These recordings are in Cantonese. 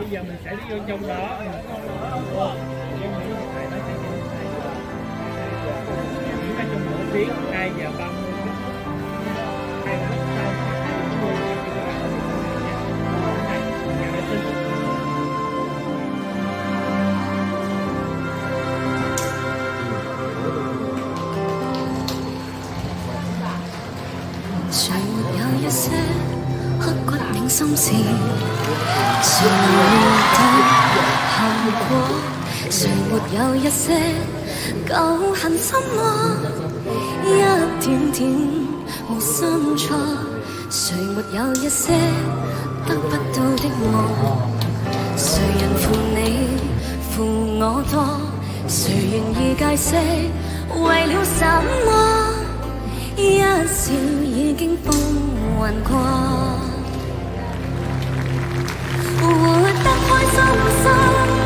bây giờ mình sẽ đi vô trong đó. Diễn ra trong nửa tiếng 2:30 phút. 2 phút sau誰沒有一些刻骨銘心事，誰能料得後果？誰沒有一些舊恨心魔？一點點無心錯，誰沒有一些得不到的我？誰人負你負我多？誰願意解釋為了什麼？一笑已經風雲過，活得開心心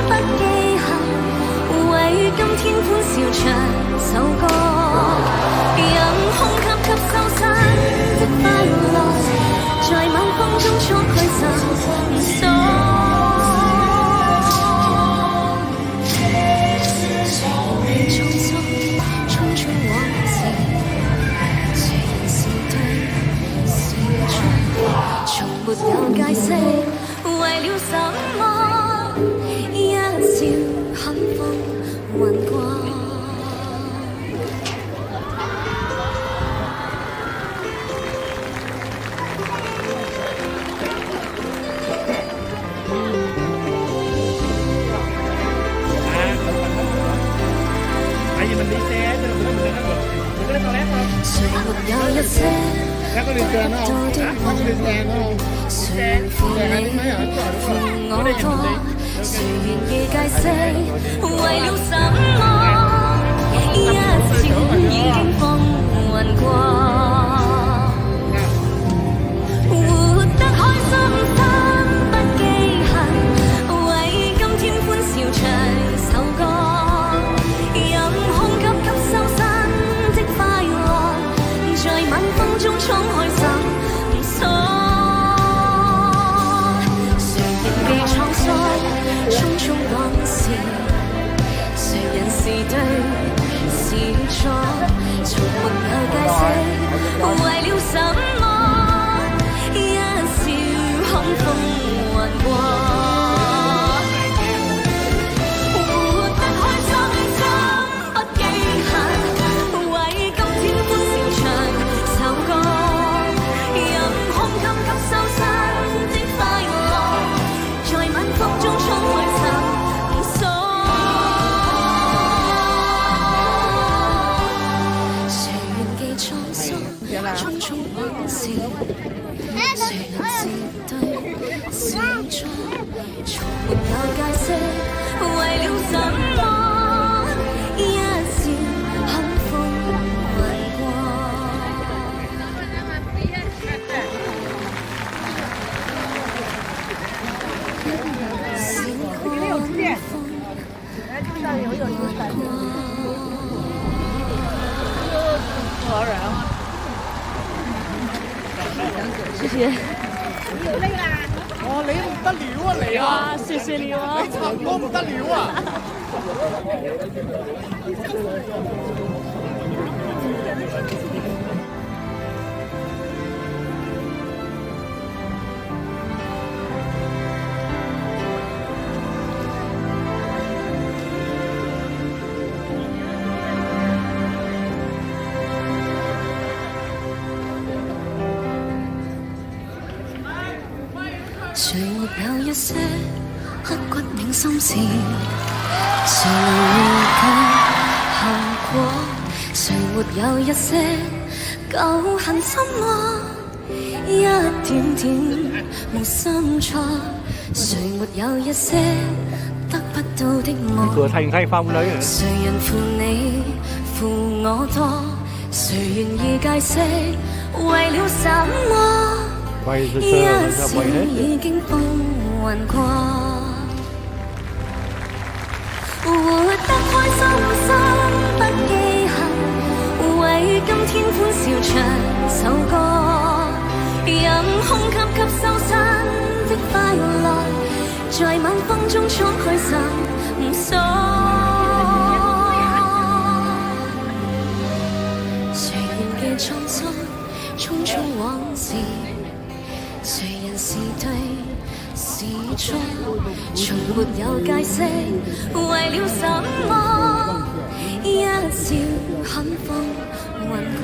不記恨，為今天歡笑唱首歌，任空吸收新的快樂，在晚風中敞開心鎖。沒有解釋，為了什麼？一笑很風雲過。tại vì mình đi xe cho nên mình có lên toilet không? Có đi trên đó không? Có đi xe nữa không? Xe hai tiếng mấy hả? Có đi nhìn mình đi.誰沒有一些刻骨銘心事？誰能料得後果？誰沒有一些舊恨心魔？一點點無心錯，誰沒有一些得不到的我？Thành pha nữ rồi. 誰人負你負我多？誰願意解釋為了什麼？一笑已經風雲過，活得開心心不記恨，為今天歡笑唱首歌，任空吸收新的快樂，在晚風中衝去尋索。誰願記滄桑，匆匆往事，誰人是對是錯，從沒有解釋，為了什麼？一笑很風雲過。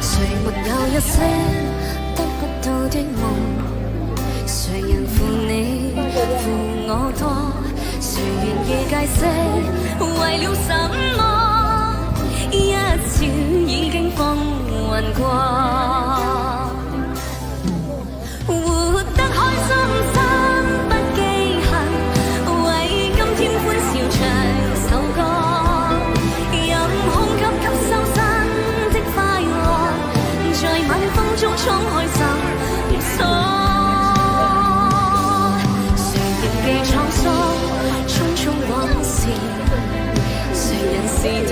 誰沒有一些得不到的夢？誰人負你負我多？誰願意解釋？為了什麼？一笑已經風雲過。活得開心心不記恨，為今天歡笑唱首歌，任空吸收新的快樂，在晚風中衝開尋索。誰仍記滄桑，匆匆往事，誰人是對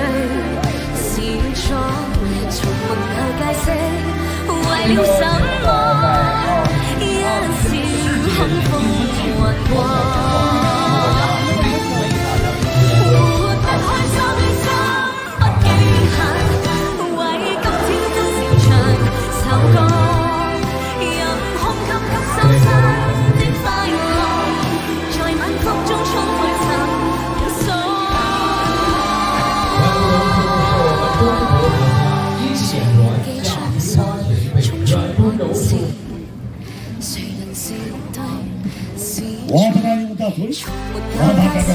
是錯，從沒有解釋，為了什麼？一笑很風雲過。活得開心心不記恨，為今天歡笑唱首歌，任空吸收新的快樂，在晚風中衝去尋索。誰人記滄桑，匆匆往事，誰人是對是錯，從沒有解釋，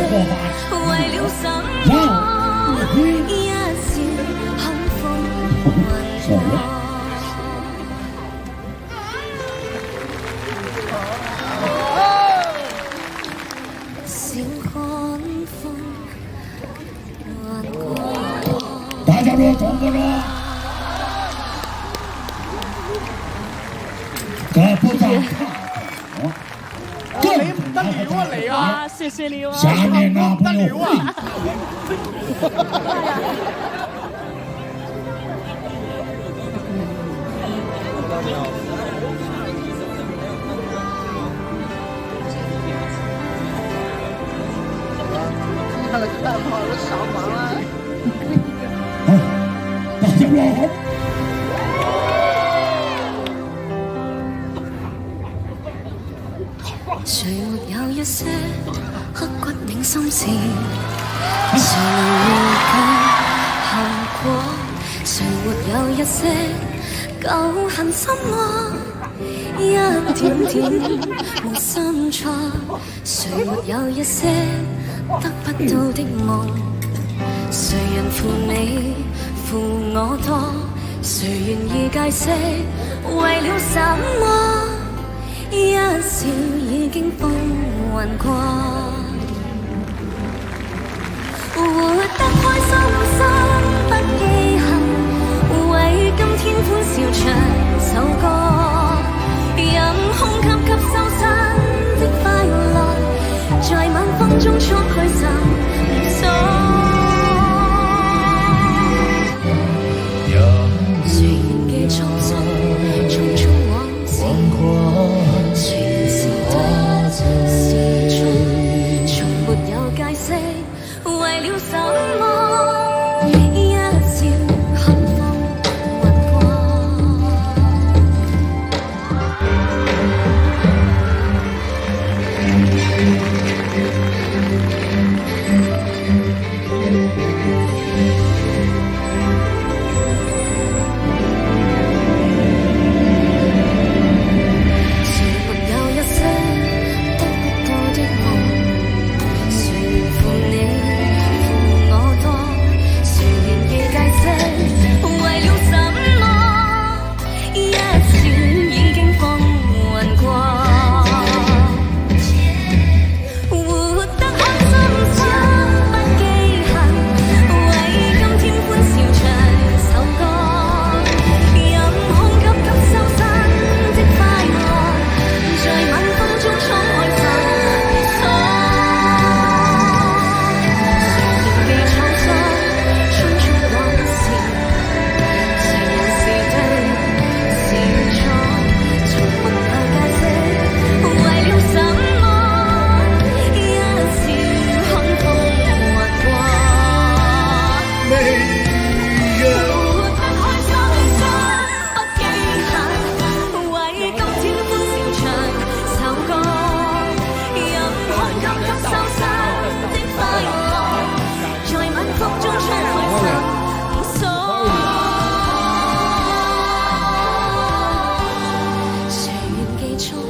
為了什麼？一笑很風雲過。小寒風雲過。大家都懂不懂？這不但你唔得了啊你啊！謝謝你啊！下面那朋友會看了看好了上网啊！大家都好。誰沒有一些刻骨銘心事？誰能預計後果？誰沒有一些舊恨心魔？一點點無心錯。誰沒有一些得不到的夢？誰人負你負我多？誰願意解釋？為了什麼？一笑已經風雲過，活得開心心不記恨，為今天歡笑唱首歌，任空吸收新的快樂，在晚風中衝去尋索。誰願記滄桑，匆匆往事，誰人是對是錯，從沒有解釋，為了什麼？一笑很風雲過。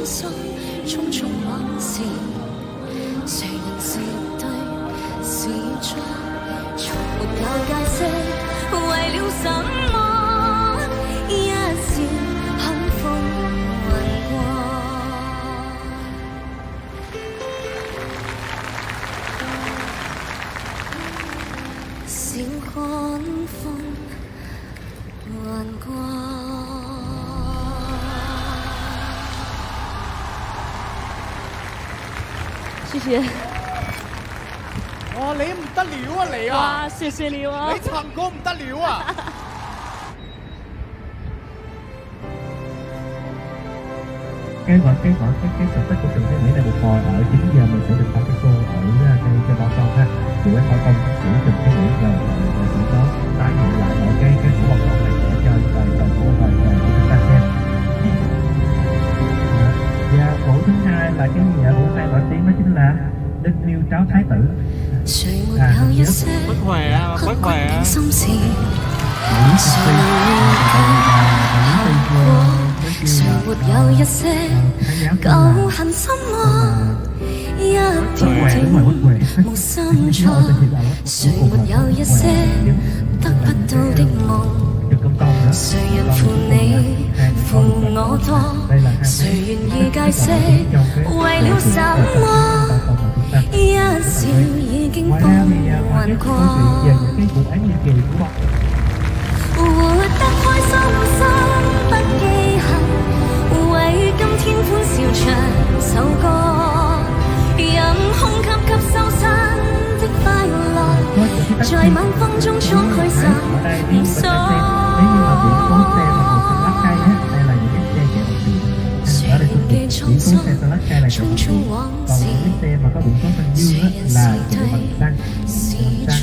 心，匆匆往事，誰人是對是錯，從沒有解釋，為了什麼一笑看風雲過。笑看風雲過。謝謝。哇，你唔得了啊你啊！哇，謝謝你啊！你唱歌唔得了啊！cái sở thích của Trần Thế Mỹ là một hồi ở 9 giờ mình sẽ được phát cái show ở cái bảo tồn ha. Thì cái bảo tồn của Trần Thế Mỹ là sẽ có tái hiện lại ở cái của bảo tồn này để cho toàn của chúng ta xem. Và bộ thứ hai là cái bộ hai nổi tiếng đó chính là Đức Miêu Tráo Thái Tử. Bất khỏe á, bất khỏe á.誰沒有一些舊恨心魔，一條條無心錯，誰沒有一些得不到的夢？誰人負你負我多？誰願意解釋為了什麼？一笑已經風雲過。活得開心心不記恨，為今天歡笑唱首歌，任空吸收新的快樂，在晚風中敞開心鎖。誰人記滄桑，匆匆往事，誰人是對是錯，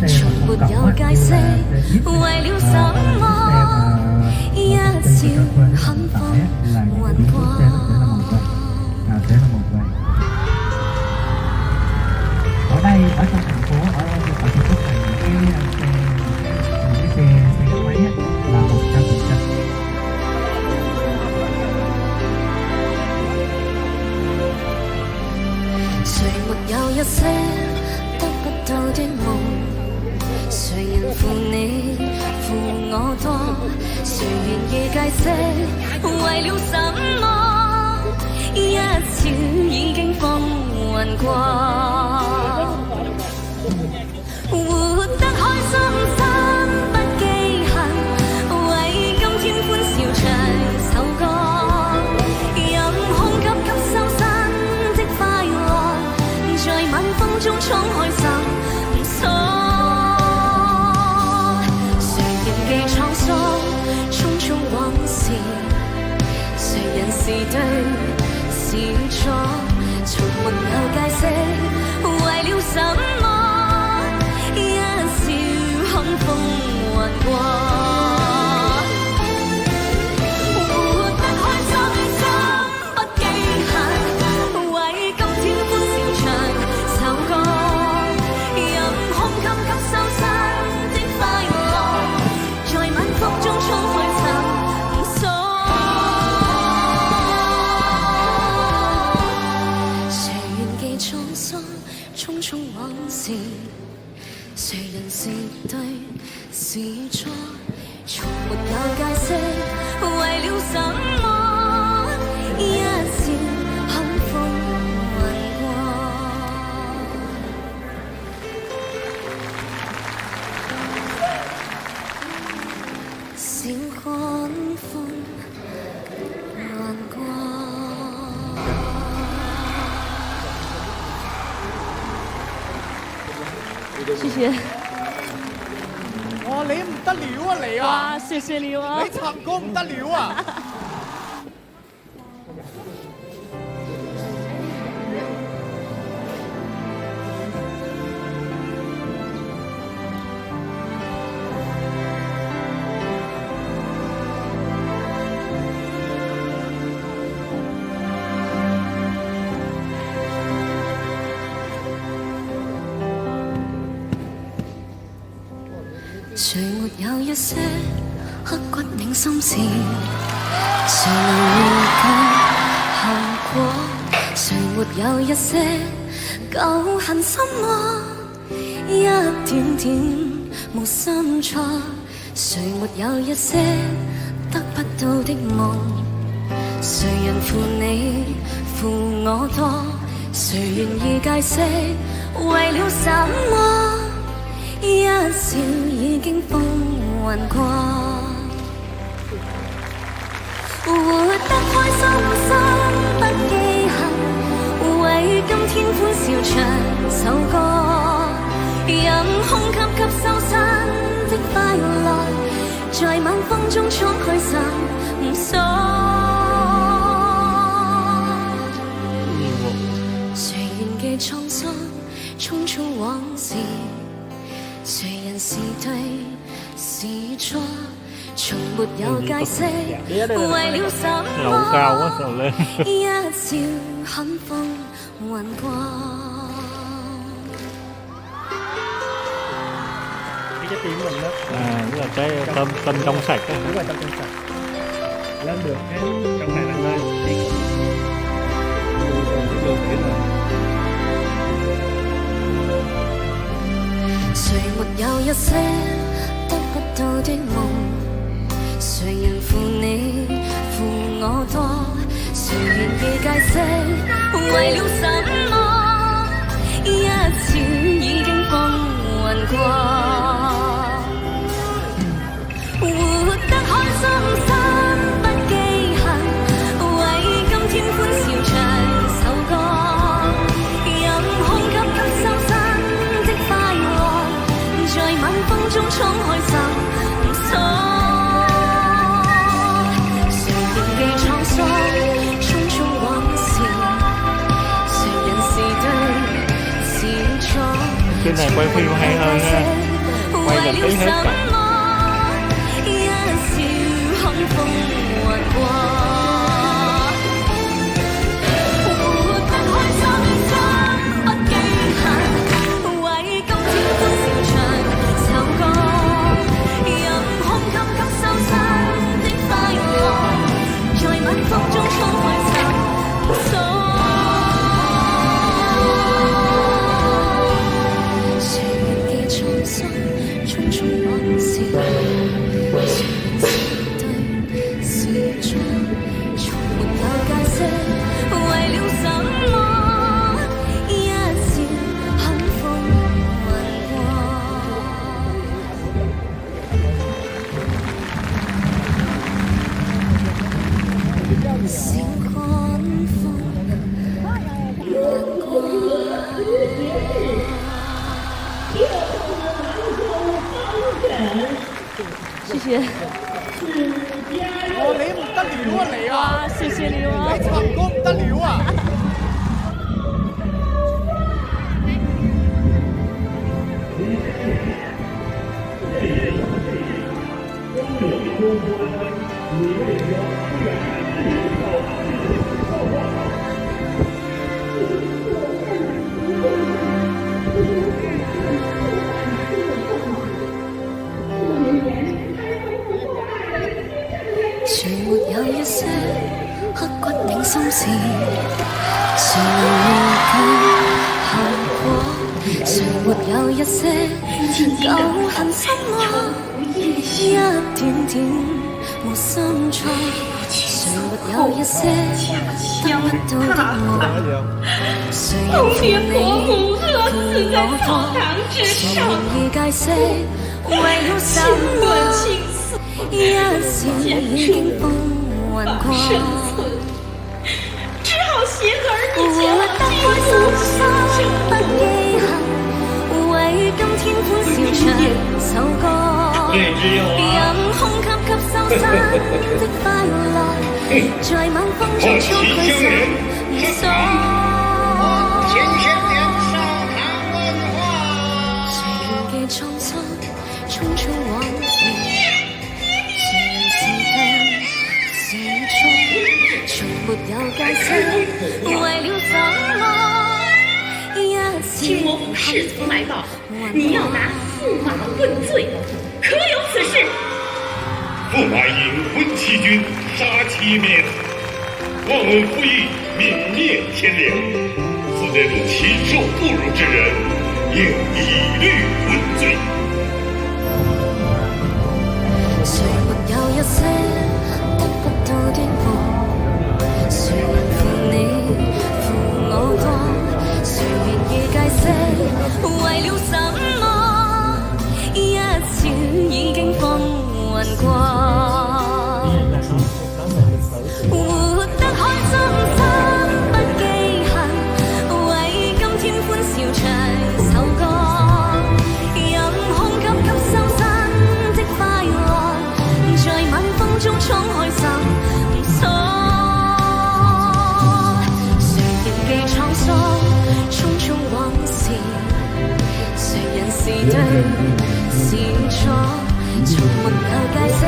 從沒有解釋，為了什麼一笑看風雲過。Ở đây ở trong thành phố ở thành phố Thành cái xe gắn máy là 100%.誰沒有一些得不到的夢？誰人負你負我多？誰願意解釋為了什麼？一笑已經風雲過。活得開心心不記恨，為今天歡笑唱首歌，任空吸收新的快樂，在晚風中敞開心鎖。誰人記滄桑，匆匆往事，誰人是對是錯，從沒有解釋，為了什麼？一笑看風雲過。活得開心心不記恨，為今天歡笑唱首歌，任空吸收新的快樂，在晚風中敞開心鎖。誰願記滄桑，匆匆往事，誰人是對是錯，從沒有解釋，為了什麼一笑看風雲過。笑看風雲過。謝謝。哇，你唔得了啊你啊！哇，謝謝你啊！你唱歌唔得了啊！誰沒有一些刻骨銘心事？誰能預計沒有一些舊恨心魔，一點點無心錯，誰沒有一些得不到的夢？誰人負你負我多？誰願意解釋為了什麼？一笑已經風雲過，活得開心心不記恨，為今天歡笑唱首歌，任空吸收新的快樂，在晚風中敞開心鎖。誰願記滄桑匆匆往事？誰人是對是錯？從沒有解釋，為了什麼？一笑很風雲過。Cái tiếng mình đó Tức là cái tâm trong sạch đó. đúng rồi, tâm trong sạch lên được cái trong này là nơi đường chuyển rồi. 誰沒有一些得不到的夢？誰人負你負我多？誰願意解釋為了什麼？一笑已經風雲過，活得開心心不記恨，為今天歡笑唱首歌，任空吸收新的快樂，在晚風中敞開心鎖。誰仍記滄桑匆匆往事？誰人是對是錯？ Cái này quay phim hay hơn ha, quay được tí hết cả. Ồ, 你唔得了啊你啊！謝謝你啊！你唱歌唔得了啊！誰沒有一些刻骨銘心事？誰能預計後果？誰沒有一些舊恨心魔？一點點無心錯。誰沒有一些得不到的夢？誰人負你負我多？誰願意解釋為了什麼？一笑已經風雲過，只好攜個兒女前活往得開心心不記恨，為今天歡笑唱首歌，任空吸收新的快樂，在晚風中敞開心鎖。天天亮上談文化，誰願記滄桑匆匆往事？沒有解釋，為了什麼？聽我府侍從來報，你要拿驸馬問罪，可有此事？驸馬引婚欺君，殺妻滅子，忘恩负义，泯灭天良。此这种禽兽不如之人，应以律问罪。誰沒有一些得不到的夢？誰人負你負我多？誰願意解釋為了什麼？一笑已經風雲過。活得開心心不記恨，為今天歡笑唱首歌，任空給收身的快樂，在晚風中衝開心鎖。誰仍記滄桑匆匆往事，誰人是對是錯，從沒有解釋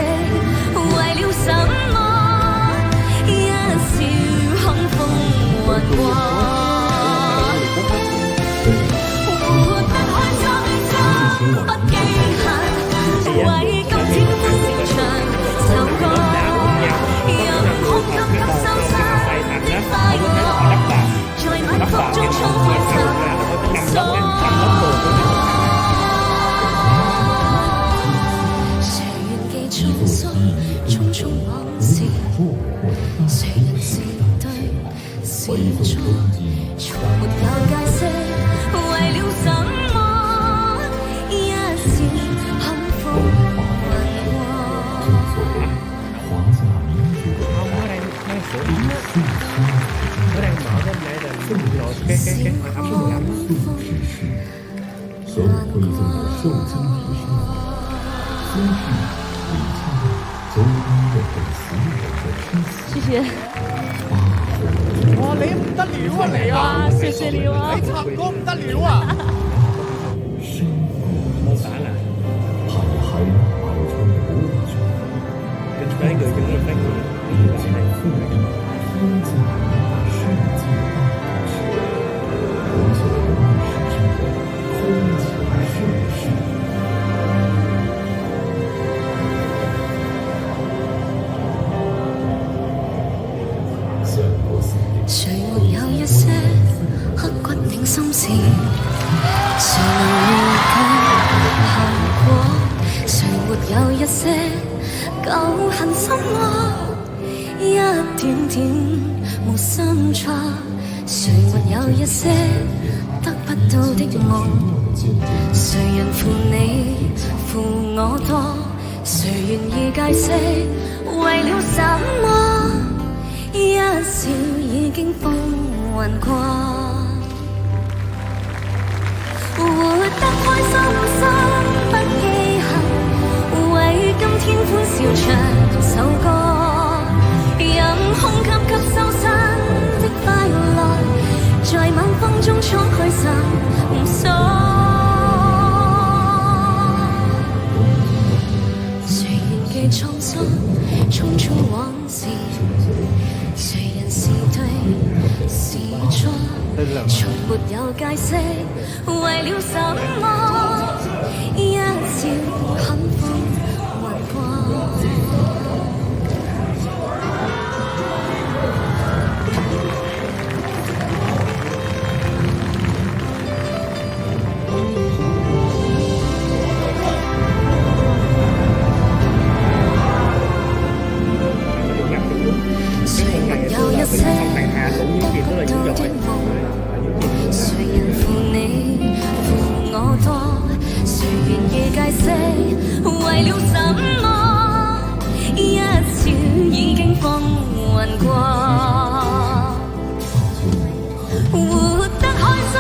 為了什麼？一笑看風雲過，活得開心不記恨，為今天歡笑唱首歌，任空給收身的快樂，在晚風中衝開心鎖。誰願記滄桑匆匆往事？誰人是對是錯，從沒有解釋為了什麼？一笑看風雲過。謝謝。哇！你唔得了啊你啊！謝謝你啊！你唱歌唔得了啊！冇打啦。跟住一句叫咩名？誰沒有一些刻骨銘心事？誰能預計後果？誰沒有一些舊恨心窩？一點點無心錯。誰沒有一些得不到的夢？誰人負你負我多？誰願意解釋為了什麼？一笑已經風雲過，活得開心心不記恨，為今天歡笑唱首歌，任空給收身的快樂，在晚風中衝開心鎖。誰願記滄桑匆匆往事？誰人是對是錯，從沒有解釋為了什麼？一笑看風雲過。誰人負你負我多？誰願意解釋為了什麼？一笑已經風雲過，活得開心